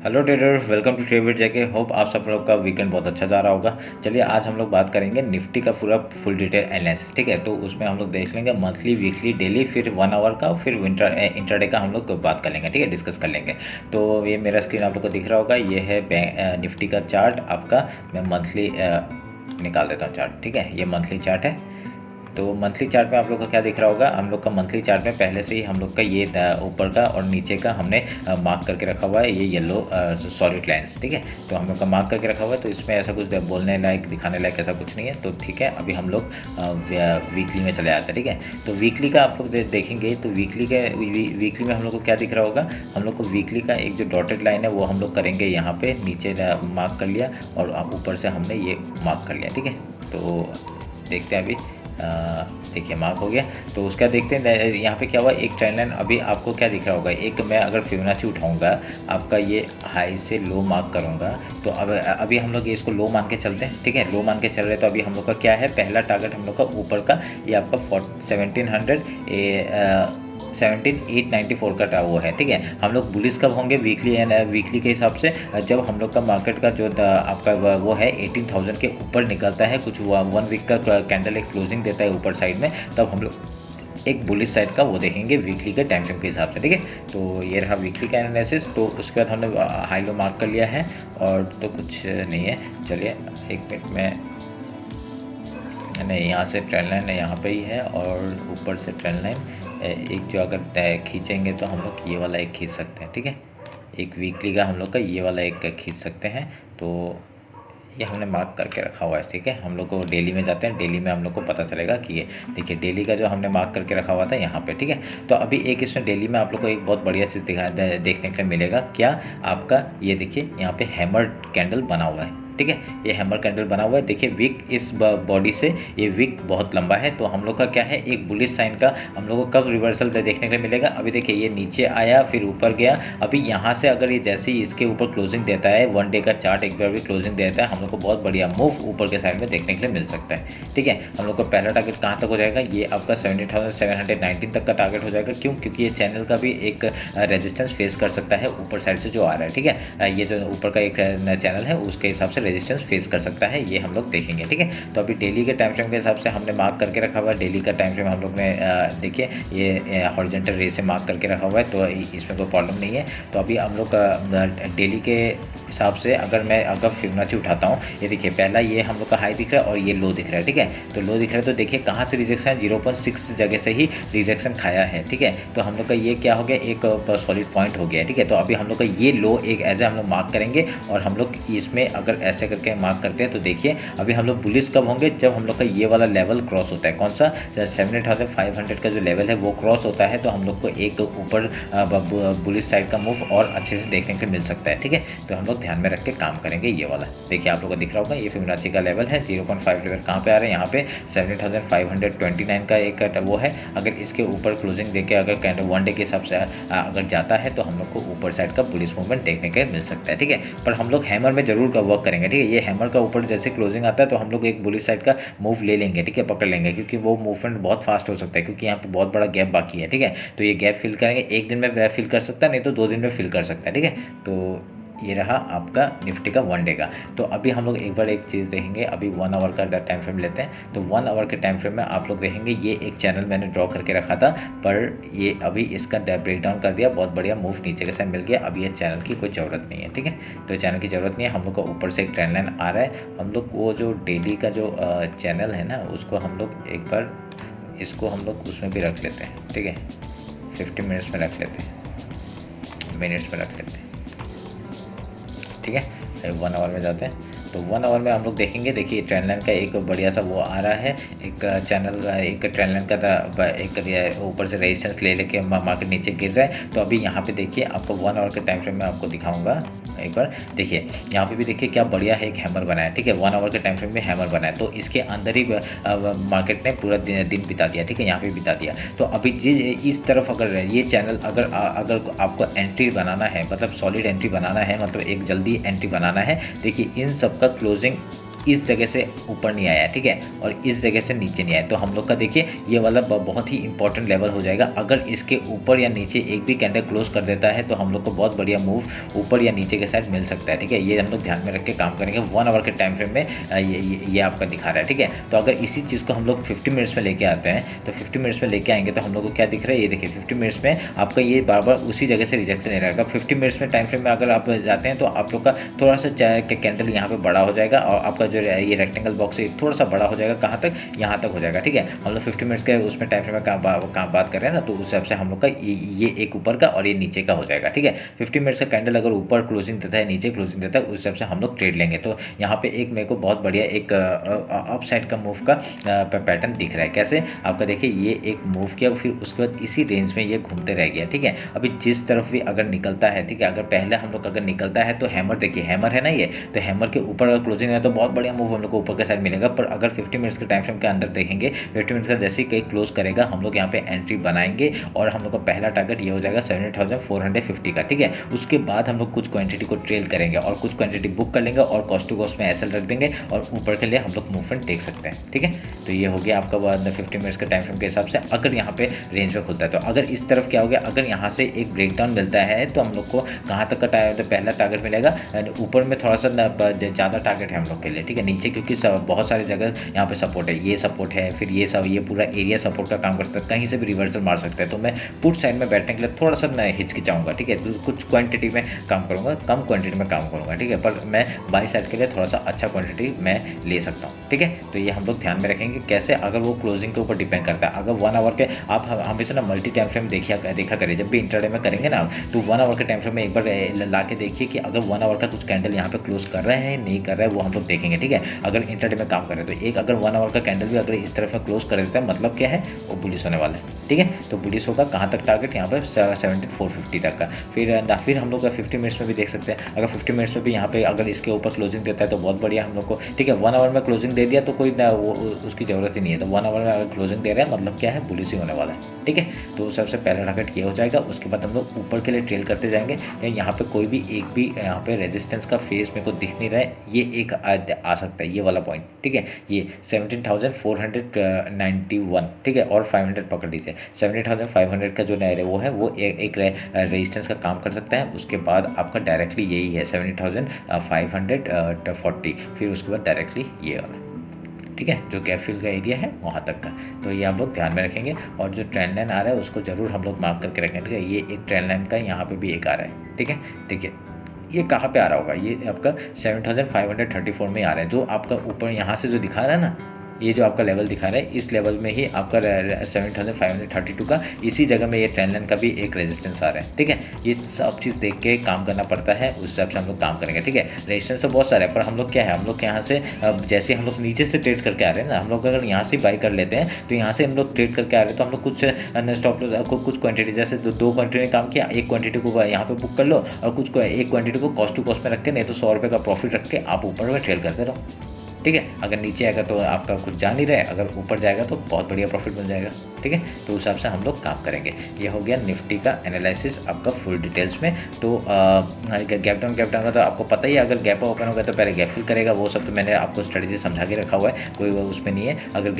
Hello trader, welcome to trade जैके। Hope आप सब लोग का वीकेंड बहुत अच्छा जा रहा होगा। चलिए आज हम लोग बात करेंगे निफ्टी का पूरा फुल डिटेल एनालिसिस। ठीक है, तो उसमें हम लोग देख लेंगे मंथली, वीकली, डेली, फिर 1 आवर का, फिर इंटरडे का हम लोग बात कर लेंगे। ठीक है, डिस्कस कर लेंगे। तो ये मेरा स्क्रीन आप लोग को दिख रहा होगा, ये है निफ्टी का चार्ट आपका। मैं मंथली निकाल देता हूँ चार्ट। ठीक है, ये मंथली चार्ट है। तो मंथली चार्ट में आप लोग का क्या दिख रहा होगा, हम लोग का मंथली चार्ट में पहले से ही हम लोग का ये ऊपर का और नीचे का हमने मार्क करके रखा हुआ है, ये येलो सॉलिड लाइंस। ठीक है, तो हम लोग का मार्क करके रखा हुआ है, तो इसमें ऐसा कुछ बोलने लायक, दिखाने लायक ऐसा कुछ नहीं है। तो ठीक है, अभी हम लोग वीकली में चले जाते हैं। ठीक है, तो वीकली का आप लोग देखेंगे तो वीकली में हम लोग को क्या दिख रहा होगा, हम लोग को वीकली का एक जो डॉटेड लाइन है वो हम लोग करेंगे यहाँ पे नीचे मार्क कर लिया, और ऊपर से हमने ये मार्क कर लिया। ठीक है, तो देखते हैं अभी। देखिए मार्क हो गया। तो उसका देखते हैं यहाँ पे क्या हुआ, एक ट्रेंड लाइन अभी आपको क्या दिख रहा होगा। एक मैं अगर फिबोनाची उठाऊंगा, आपका ये हाई से लो मार्क करूंगा, तो अब अभी हम लोग इसको लो मान के चलते हैं। ठीक है, लो मान के चल रहे हैं। तो अभी हम लोग का क्या है, पहला टारगेट हम लोग का ऊपर का ये आपका 17,894 का वो है। ठीक है, हम लोग बुलिस कब होंगे, वीकली के हिसाब से, जब हम लोग का मार्केट का जो आपका वो है 18,000 के ऊपर निकलता है, कुछ 1 वीक का कैंडल एक क्लोजिंग देता है ऊपर साइड में, तब हम लोग एक बुलिस साइड का वो देखेंगे वीकली के टाइम फ्रेम के हिसाब से। ठीक है, तो ये रहा वीकली का एनालिसिस। तो उसके बाद हमने हाई लो मार्क कर लिया है, और तो कुछ नहीं है। चलिए एक मिनट में, नहीं यहाँ से ट्रेंड लाइन यहाँ पे ही है, और ऊपर से ट्रेंड लाइन एक जो अगर खींचेंगे तो हम लोग ये वाला एक खींच सकते हैं। ठीक है, एक वीकली का हम लोग का ये वाला एक खींच सकते हैं। तो ये हमने मार्क करके रखा हुआ है। ठीक है, हम लोग को डेली में जाते हैं, डेली में हम लोग को पता चलेगा कि ये देखिए डेली का जो हमने मार्क करके रखा हुआ था यहाँ पे। ठीक है, तो अभी एक इसमें डेली में आप लोग को एक बहुत बढ़िया चीज़ देखने के लिए मिलेगा। क्या आपका ये देखिए यहाँ पे हैमर कैंडल बना हुआ है। ठीक है, ये हैमर कैंडल बना हुआ है। देखिए विक इस बॉडी से ये विक बहुत लंबा है, तो हम लोग का क्या है, एक बुलिश साइन का हम लोग को कब रिवर्सल देखने के लिए मिलेगा। अभी देखिए ये नीचे आया, फिर ऊपर गया। अभी यहाँ से अगर ये जैसे ही इसके ऊपर क्लोजिंग देता है, 1 डे का चार्ट एक बार भी क्लोजिंग देता है, हम लोग को बहुत बढ़िया मूव ऊपर के साइड में देखने के लिए मिल सकता है। ठीक है, हम लोग का पहला टारगेट कहाँ तक हो जाएगा, ये आपका 70,719 तक का टारगेट हो जाएगा। क्यों, क्योंकि ये चैनल का भी एक रेजिस्टेंस फेस कर सकता है ऊपर साइड से जो आ रहा है। ठीक है, ये जो ऊपर का एक चैनल है उसके हिसाब से रेजिस्टेंस फेस कर सकता है, ये हम लोग देखेंगे। ठीक है, तो अभी डेली के टाइम फ्रेम के हिसाब से हमने मार्क करके रखा हुआ है। डेली का टाइम फ्रेम हम लोग ने देखिए ये हॉरिजॉन्टल रे से मार्क करके रखा हुआ है, तो इसमें कोई प्रॉब्लम नहीं है। तो अभी हम लोग डेली के हिसाब से अगर फिबोनाची उठाता हूँ, ये देखिए पहला ये हम लोग का हाई दिख रहा है और ये लो दिख रहा है। ठीक है, तो लो दिख रहा है, तो देखिए कहाँ से रिजेक्शन, 0.6 जगह से ही रिजेक्शन खाया है। ठीक है, तो हम लोग का ये क्या हो गया, एक सॉलिड पॉइंट हो गया है। ठीक है, तो अभी हम लोग का ये लो एक एज हम लोग मार्क करेंगे, और हम लोग इसमें अगर ऐसे करके मार्क करते हैं तो देखिए अभी हम लोग बुलिश कब होंगे, जब हम लोग का ये वाला लेवल क्रॉस होता है। कौन सा, 7,500 का जो लेवल है वो क्रॉस होता है, तो हम लोग को एक ऊपर बुलिश साइड का मूव और अच्छे से देखने को मिल सकता है। ठीक है, तो हम लोग ध्यान में रख के काम करेंगे। ये वाला देखिए आप लोग को दिख रहा होगा, ये फिबोनाची का लेवल है। 0.5 लेवल कहाँ पे आ रहा है, यहाँ पे 7,529 का एक वो है। अगर इसके ऊपर क्लोजिंग देके अगर कैंडल 1 डे के हिसाब से अगर जाता है, तो हम लोग को ऊपर साइड का बुलिश मूवमेंट देखने को मिल सकता है। ठीक है, पर हम लोग हैमर में जरूर का वर्क करेंगे। ठीक है, ये हैमर का ऊपर जैसे क्लोजिंग आता है, तो हम लोग एक बुलिश साइड का मूव ले लेंगे। ठीक है, पकड़ लेंगे, क्योंकि वो मूवमेंट बहुत फास्ट हो सकता है, क्योंकि यहाँ पे बहुत बड़ा गैप बाकी है। ठीक है, तो ये गैप फिल करेंगे, एक दिन में फिल कर सकता है, नहीं तो 2 दिन में फिल कर सकता है। ठीक है, तो ये रहा आपका निफ्टी का 1 डे का। तो अभी हम लोग एक बार एक चीज़ देखेंगे। अभी 1 आवर का टाइम फ्रेम लेते हैं। तो 1 आवर के टाइम फ्रेम में आप लोग देखेंगे ये एक चैनल मैंने ड्रॉ करके रखा था, पर ये अभी इसका ब्रेक डाउन कर दिया, बहुत बढ़िया मूव नीचे के साथ मिल गया। अभी ये चैनल की कोई ज़रूरत नहीं है। ठीक है, तो चैनल की ज़रूरत नहीं है। हम लोग का ऊपर से एक ट्रेंड लाइन आ रहा है। हम लोग वो जो डेली का जो चैनल है ना, उसको हम लोग एक बार इसको हम लोग उसमें भी रख लेते हैं। ठीक है, 50 मिनट्स में रख लेते हैं, मिनट्स में रख लेते हैं। ठीक है, 1 आवर में जाते हैं। तो 1 आवर में हम लोग देखेंगे, देखिए ट्रेंड लाइन का एक बढ़िया सा वो आ रहा है, एक चैनल एक ट्रेंड लाइन का एक ऊपर से रेजिस्टेंस ले लेके मार्केट नीचे गिर रहा है। तो अभी यहाँ पे देखिए आपको 1 आवर के टाइम फ्रेम में आपको दिखाऊंगा एक बार। देखिए यहाँ पे भी देखिए क्या बढ़िया है, एक हैमर बना है। ठीक है, 1 आवर के टाइम फ्रेम में हैमर बना है, तो इसके अंदर ही मार्केट ने पूरा दिन बिता दिया। ठीक है, यहाँ पे बिता दिया। तो अभी इस तरफ अगर ये चैनल अगर आपको एंट्री बनाना है, मतलब सॉलिड एंट्री बनाना है, मतलब एक जल्दी एंट्री बनाना है, देखिए इन सब का क्लोजिंग इस जगह से ऊपर नहीं आया, ठीक है, और इस जगह से नीचे नहीं आया, तो हम लोग का देखिए ये वाला बहुत ही इंपॉर्टेंट लेवल हो जाएगा। अगर इसके ऊपर या नीचे एक भी कैंडल क्लोज कर देता है तो हम लोग को बहुत बढ़िया मूव ऊपर या नीचे के साइड मिल सकता है, ठीक है। ये हम लोग ध्यान में रख के काम करेंगे। 1 आवर के टाइम फ्रेम में ये आपका दिखा रहा है, ठीक है। तो अगर इसी चीज़ को हम लोग 50 मिनट्स में लेके आते हैं, तो 50 मिनट्स में लेके आएंगे तो हम लोग को क्या दिख रहा है, ये देखिए 50 मिनट्स में आपका ये बार बार उसी जगह से रिजेक्शन नहीं रहेगा। 50 मिनट्स में टाइम फ्रेम में अगर आप जाते हैं तो आप लोग का थोड़ा सा कैंडल यहाँ पे बड़ा हो जाएगा और आपका जो ये रेक्टेंगल बॉक्स है थोड़ा सा बड़ा हो जाएगा, कहाँ तक, यहाँ तक हो जाएगा, ठीक है। हम लोग 50 मिनट्स के उसमें टाइम फ्रेम में कहाँ बात कर रहे हैं ना, तो उस हिसाब से हम लोग का ये एक ऊपर का और ये नीचे का हो जाएगा, ठीक है। 50 मिनट्स का कैंडल अगर ऊपर क्लोजिंग देता है, नीचे क्लोजिंग देता है, उस हिसाब से हम लोग ट्रेड लेंगे। तो यहाँ पे एक मेरे को बहुत बढ़िया एक अप साइड का मूव का पैटर्न दिख रहा है। कैसे आपका देखिए ये एक मूव किया, फिर उसके बाद इसी रेंज में ये घूमते रह गया, ठीक है। अभी जिस तरफ भी अगर निकलता है, ठीक है, अगर पहले हम लोग अगर निकलता है तो हैमर, देखिए हैमर है ना ये, तो हैमर के ऊपर अगर क्लोजिंग है तो बहुत बढ़िया मूव हम लोग को ऊपर के साइड मिलेगा। पर अगर 50 मिनट्स के टाइम फ्रेम के अंदर देखेंगे, 50 मिनट्स का जैसे ही कहीं क्लोज करेगा हम लोग यहाँ पे एंट्री बनाएंगे और हम लोग का पहला टारगेट ये हो जाएगा 7450 का, ठीक है। उसके बाद हम लोग कुछ क्वांटिटी को ट्रेल करेंगे और कुछ क्वांटिटी बुक कर लेंगे और कॉस्ट टू कॉस्ट में एसएल रख देंगे और ऊपर के लिए हम लोग मूवमेंट देख सकते हैं, ठीक है। तो ये हो गया आपका 50 मिनट्स के टाइम फ्रेम के हिसाब से अगर यहाँ पे रेंज में खुलता है। तो अगर इस तरफ क्या हो गया, अगर यहाँ से एक ब्रेकडाउन मिलता है तो हम लोग को कहाँ तक का तो पहला टारगेट मिलेगा, ऊपर में थोड़ा सा ज़्यादा टारगेट है हम लोग के लिए, ठीक है। नीचे क्योंकि बहुत सारी जगह यहाँ पे सपोर्ट है, ये सपोर्ट है, फिर ये सब, ये पूरा एरिया सपोर्ट का काम कर सकता है, कहीं से भी रिवर्सल मार सकता है। तो मैं पुट साइड में बैठने के लिए थोड़ा सा हिचकिचाऊंगा, ठीक है। तो कुछ क्वांटिटी में काम करूंगा, कम क्वांटिटी में काम करूंगा, ठीक है, पर मैं बाई साइड के लिए थोड़ा सा अच्छा क्वांटिटी मैं ले सकता हूँ, ठीक है। तो ये हम लोग ध्यान में रखेंगे कैसे, अगर वो क्लोजिंग के ऊपर डिपेंड करता है। अगर 1 आवर के आप हमेशा ना मल्टी टाइम फ्रेम देखा करें, जब भी इंट्राडे में करेंगे ना तो 1 आवर के टाइम फ्रेम में एक बार ला के देखिए कि अगर 1 आवर का कुछ कैंडल यहाँ पे क्लोज कर रहे हैं, नहीं कर रहे हैं, वो हम लोग देखेंगे, ठीक है। अगर इंट्राडे में काम कर रहे हैं तो एक अगर 1 आवर का कैंडल भी अगर इस तरफ में क्लोज कर देता है, मतलब क्या है, वो बुलिश होने वाला है, ठीक है। तो बुलिश होगा कहाँ तक टारगेट, यहाँ पर 17450 तक का। फिर हम लोग 50 मिनट्स में भी देख सकते हैं। अगर 50 मिनट्स में भी यहाँ पे अगर इसके ऊपर क्लोजिंग देता है तो बहुत बढ़िया हम लोग को, ठीक है। 1 आवर में क्लोजिंग दे दिया तो कोई उसकी ज़रूरत ही नहीं है। तो 1 आवर में अगर क्लोजिंग दे रहा है मतलब क्या है, बुलिश ही होने वाला है, ठीक है। तो सबसे पहला टारगेट ये हो जाएगा। उसके बाद हम लोग ऊपर के लिए ट्रेल करते जाएंगे। यहाँ पे कोई भी एक भी यहाँ पे रेजिस्टेंस का फेस मेरे को दिख नहीं रहा है, ये एक आ सकता है, ये वाला पॉइंट, ठीक है। ये 17,491, ठीक है, और 500 पकड़ लीजिए। 17,500 का जो नया वो है वो एक रेजिस्टेंस का काम कर सकता है। उसके बाद आपका डायरेक्टली यही है 17,540, फिर उसके बाद डायरेक्टली ये वाला, ठीक है, जो गैप फिल का एरिया है वहाँ तक का। तो ये हम लोग ध्यान में रखेंगे और जो ट्रेंड लाइन आ रहा है उसको जरूर हम लोग मार्क करके रखेंगे, ठीक है। ये एक ट्रेंड लाइन का यहाँ पे भी एक आ रहा है, ठीक है। देखिए ये कहाँ पे आ रहा होगा, ये आपका 7534 में आ रहा है। जो आपका ऊपर यहाँ से जो दिखा रहा है ना, ये जो आपका लेवल दिखा रहा है, इस लेवल में ही आपका 7532 का इसी जगह में ये ट्रेंड लाइन का भी एक रेजिस्टेंस आ रहा है, ठीक है। ये सब चीज़ देख के काम करना पड़ता है, उस हिसाब से हम लोग काम करेंगे, ठीक है। रेजिस्टेंस तो बहुत सारे हैं पर हम लोग क्या है, हम लोग यहाँ से जैसे हम लोग नीचे से ट्रेड करके आ रहे हैं ना, हम लोग अगर यहाँ से बाई कर लेते हैं तो यहाँ से हम लोग ट्रेड करके आ रहे हैं तो हम लोग कुछ स्टॉप लॉस कुछ क्वांटिटी, जैसे दो क्वांटिटी में काम किया, एक क्वांटिटी को यहाँ पे बुक कर लो और एक क्वांटिटी को कॉस्ट टू कॉस्ट में रख के, नहीं तो 100 रुपये का प्रॉफिट रख के आप ऊपर में ट्रेड करते रहो, ठीक है। अगर नीचे आएगा तो आपका कुछ जा नहीं रहा है, अगर ऊपर जाएगा तो बहुत बढ़िया प्रॉफिट मिल जाएगा, ठीक है। तो उस हिसाब से हम लोग काम करेंगे। ये हो गया निफ्टी का एनालिसिस आपका फुल डिटेल्स में। तो गैप डाउन का तो आपको पता ही है, अगर गैप ओपन होगा तो पहले गैप फिल करेगा, वो सब तो मैंने आपको स्ट्रेटेजी समझा के रखा हुआ है, कोई उसमें नहीं है। अगर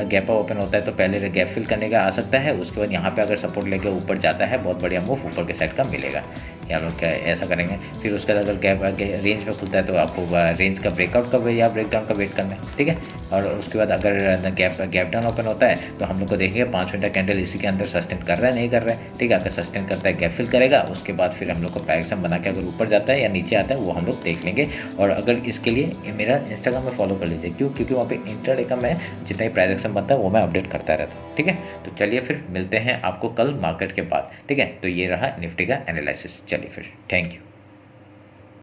गैप ओपन होता है तो पहले गैप फिल करने का आ सकता है, उसके बाद यहाँ पे अगर सपोर्ट लेके ऊपर जाता है बहुत बढ़िया मूव ऊपर के साइड का मिलेगा, या लोग क्या ऐसा करेंगे। फिर उसके बाद अगर गैप रेंज में खुलता है तो आपको रेंज का ब्रेकआउट का या ब्रेकडाउन का वेट करना है, ठीक है। और उसके बाद अगर गैप डाउन ओपन होता है तो हम लोग को देखेंगे 5 मिनट कैंडल इसी के अंदर सस्टेन कर रहा है नहीं कर रहा है, ठीक है। अगर सस्टेन करता है गैप फिल करेगा, उसके बाद फिर हम लोग को प्राइस बना के अगर ऊपर जाता है या नीचे आता है वो हम लोग देख लेंगे। और अगर इसके लिए मेरा इंस्टाग्राम में फॉलो कर लीजिए, क्योंकि वहाँ पे इंट्राडे का मैं जितना ही प्राइस एक्शन बनता है वो मैं अपडेट करता रहता हूँ, ठीक है। तो चलिए फिर मिलते हैं आपको कल मार्केट के बाद, ठीक है। तो ये रहा निफ्टी का एनालिसिस, चलिए फिर थैंक यू।